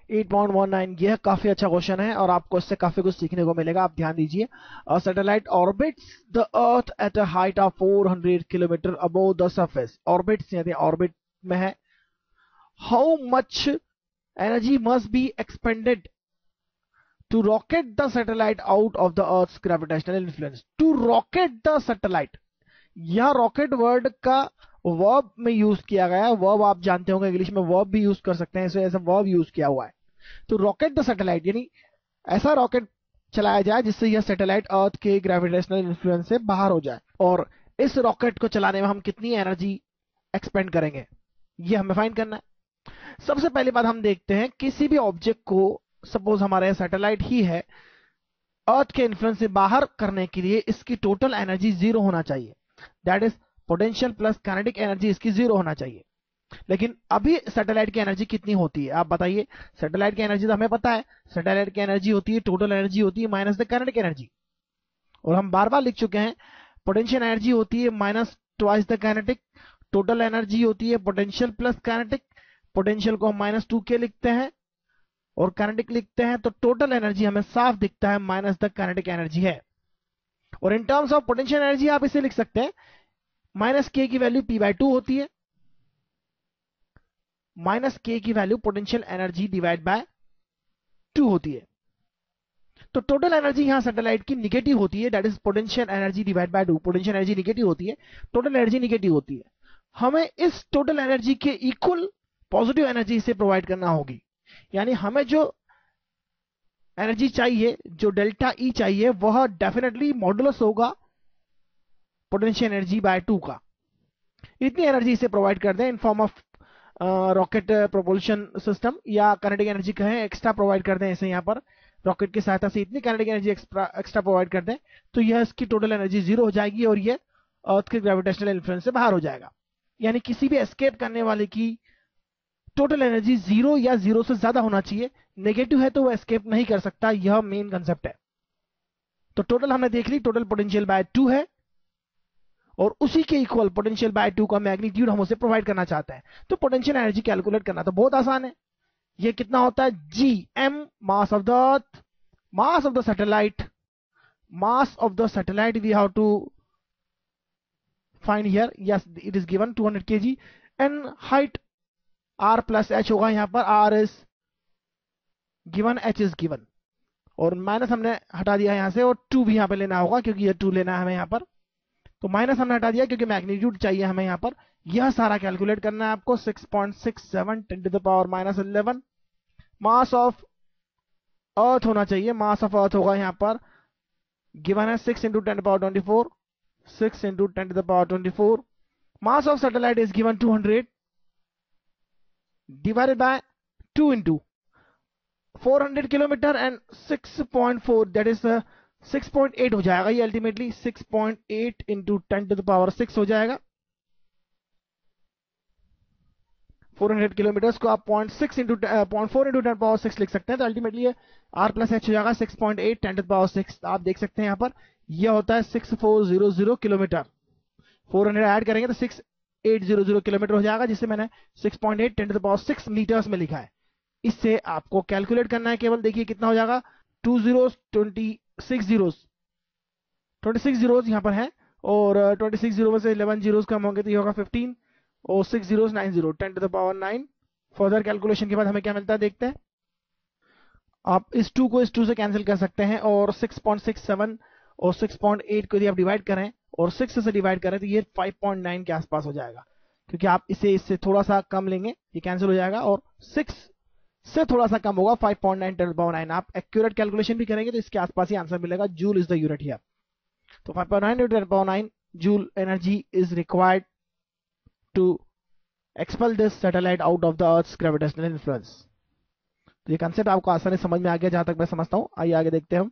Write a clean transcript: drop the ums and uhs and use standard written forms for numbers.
8.19। यह काफी अच्छा क्वेश्चन है और आपको इससे काफी कुछ सीखने को मिलेगा, आप ध्यान दीजिए। Satellite orbits the earth at a height of 400 kilometre above the surface. Orbits यानी ऑर्बिट में है। How much energy must be expended to rocket the satellite out of the earth's gravitational influence. To rocket the satellite, यह rocket word का verb में use किया गया है। Verb आप जानते होंगे, इंग्लिश में वर्ब भी यूज कर सकते हैं, ऐसा वर्ब यूज किया हुआ है। तो रॉकेट द सैटेलाइट यानी ऐसा रॉकेट चलाया जाए जिससे यह सैटेलाइट अर्थ के ग्रेविटेशनल इन्फ्लुएंस से बाहर हो जाए। और इस रॉकेट को चलाने में हम कितनी एनर्जी एक्सपेंड करेंगे, यह हमें फाइंड करना है। सबसे पहली बात हम देखते हैं, किसी भी ऑब्जेक्ट को, सपोज हमारा सैटेलाइट ही है, अर्थ के इन्फ्लुएंस से बाहर करने के लिए इसकी टोटल एनर्जी 0 होना चाहिए। That is potential plus kinetic energy इसकी 0 होना चाहिए। लेकिन अभी सैटेलाइट की एनर्जी कितनी होती है आप बताइए। सैटेलाइट की एनर्जी तो हमें पता है, सैटेलाइट की एनर्जी होती है, टोटल एनर्जी होती है माइनस द काइनेटिक एनर्जी। और हम बार बार लिख चुके हैं, पोटेंशियल एनर्जी होती है minus twice the kinetic, total energy होती है पोटेंशियल प्लस काइनेटिक। पोटेंशियल को हम -2 के लिखते हैं और काइनेटिक लिखते हैं, तो टोटल एनर्जी हमें साफ दिखता है माइनस द काइनेटिक एनर्जी है। और in terms of potential energy आप इसे लिख सकते हैं, माइनस के की वैल्यू p/2 होती है, माइनस के की value potential energy divide by 2 होती है। तो टोटल एनर्जी यहां सैटेलाइट की निगेटिव होती है, that is potential energy divide by 2। Potential energy negative होती है, टोटल एनर्जी निगेटिव होती है। हमें इस टोटल एनर्जी के इक्वल पॉजिटिव एनर्जी इसे प्रोवाइड करना होगी। यानी हमें जो एनर्जी चाहिए, जो डेल्टा ई चाहिए, वह डेफिनेटली मॉडुलस होगा पोटेंशियल एनर्जी बाय 2 का। इतनी एनर्जी इसे प्रोवाइड कर दें in form of rocket propulsion system, या काइनेटिक एनर्जी कहें, एक्स्ट्रा प्रोवाइड कर दें इसे। यहां पर रॉकेट की सहायता से इतनी काइनेटिक एनर्जी एक्स्ट्रा प्रोवाइड कर दें, तो यह इसकी टोटल एनर्जी 0 हो जाएगी और यह अर्थ के ग्रेविटेशनल इन्फ्लुएंस से बाहर हो जाएगा। यानी किसी भी एस्केप करने वाले की टोटल एनर्जी 0 या 0 से ज्यादा होना चाहिए। नेगेटिव है तो वो एस्केप नहीं कर सकता, यह मेन कंसेप्ट है। तो टोटल हमने देख ली, टोटल पोटेंशियल बाय 2 है और उसी के इक्वल पोटेंशियल बाय 2 का मैग्नीट्यूड हम उसे प्रोवाइड करना चाहते हैं। तो पोटेंशियल एनर्जी कैलकुलेट करना तो बहुत आसान है। ये कितना होता है, gm mass of the earth, mass of the satellite, mass of the satellite we have to find here, yes it is given 200 kg, and height r plus h होगा। यहां पर r is given, h is given, और minus हमने हटा दिया यहां से, और 2 भी यहां पे लेना होगा क्योंकि ये 2 लेना है हमें यहां पर। तो माइनस हमने हटा दिया क्योंकि मैग्नीट्यूड चाहिए हमें यहां पर। यह सारा कैलकुलेट करना है आपको। 6.67 10⁻11 मास ऑफ अर्थ होना चाहिए। मास ऑफ अर्थ होगा यहां पर गिवन है 6 × 10⁻24, 6 × 10⁻24। Mass of satellite is given 200 divided by 2 × 400 kilometre and 6.4, that is 6.8 हो जाएगा ये अल्टीमेटली। 6.8 × 10⁻6 हो जाएगा। 400 किलोमीटर्स को आप 0.4 × 10⁻6 लिख सकते हैं, तो अल्टीमेटली ये r प्लस h हो जाएगा 6.8 10⁻6। आप देख सकते हैं यहां पर यह होता है 6400 किलोमीटर। 400 ऐड करेंगे तो 6800 किलोमीटर हो जाएगा, जिसे मैंने 6.8 10⁻6 मीटर्स में लिखा है। इससे आपको कैलकुलेट करना है केवल। देखिए कितना हो जाएगा, 2 zeros 26 zeros, 26 zeros यहां पर है, और 26 जीरो में से 11 जीरोस कम होंगे तो ये होगा 15, और 6 zeros 9 0 10⁻9। फर्दर कैलकुलेशन के बाद हमें क्या मिलता है देखते हैं। आप इस 2 को इस 2 से कैंसिल कर सकते हैं, और 6.67 और 6.8 को यदि आप डिवाइड करें और 6 से डिवाइड करें तो ये 5.9 के आसपास हो जाएगा, क्योंकि आप इसे इससे थोड़ा सा कम लेंगे, ये कैंसिल हो जाएगा, और 6 से थोड़ा सा कम होगा 5.9 10⁻9। आप एक्यूरेट कैलकुलेशन भी करेंगे तो इसके आसपास ही आंसर मिलेगा। Joule is the unit here. तो 5.9 × 10⁻9 joule energy is required to expel this satellite out of the earth's gravitational influence. तो ये कंसेप्ट आपको आसानी समझ में आ गया जहां तक मैं समझता हूं। आइए आगे देखते हैं हम।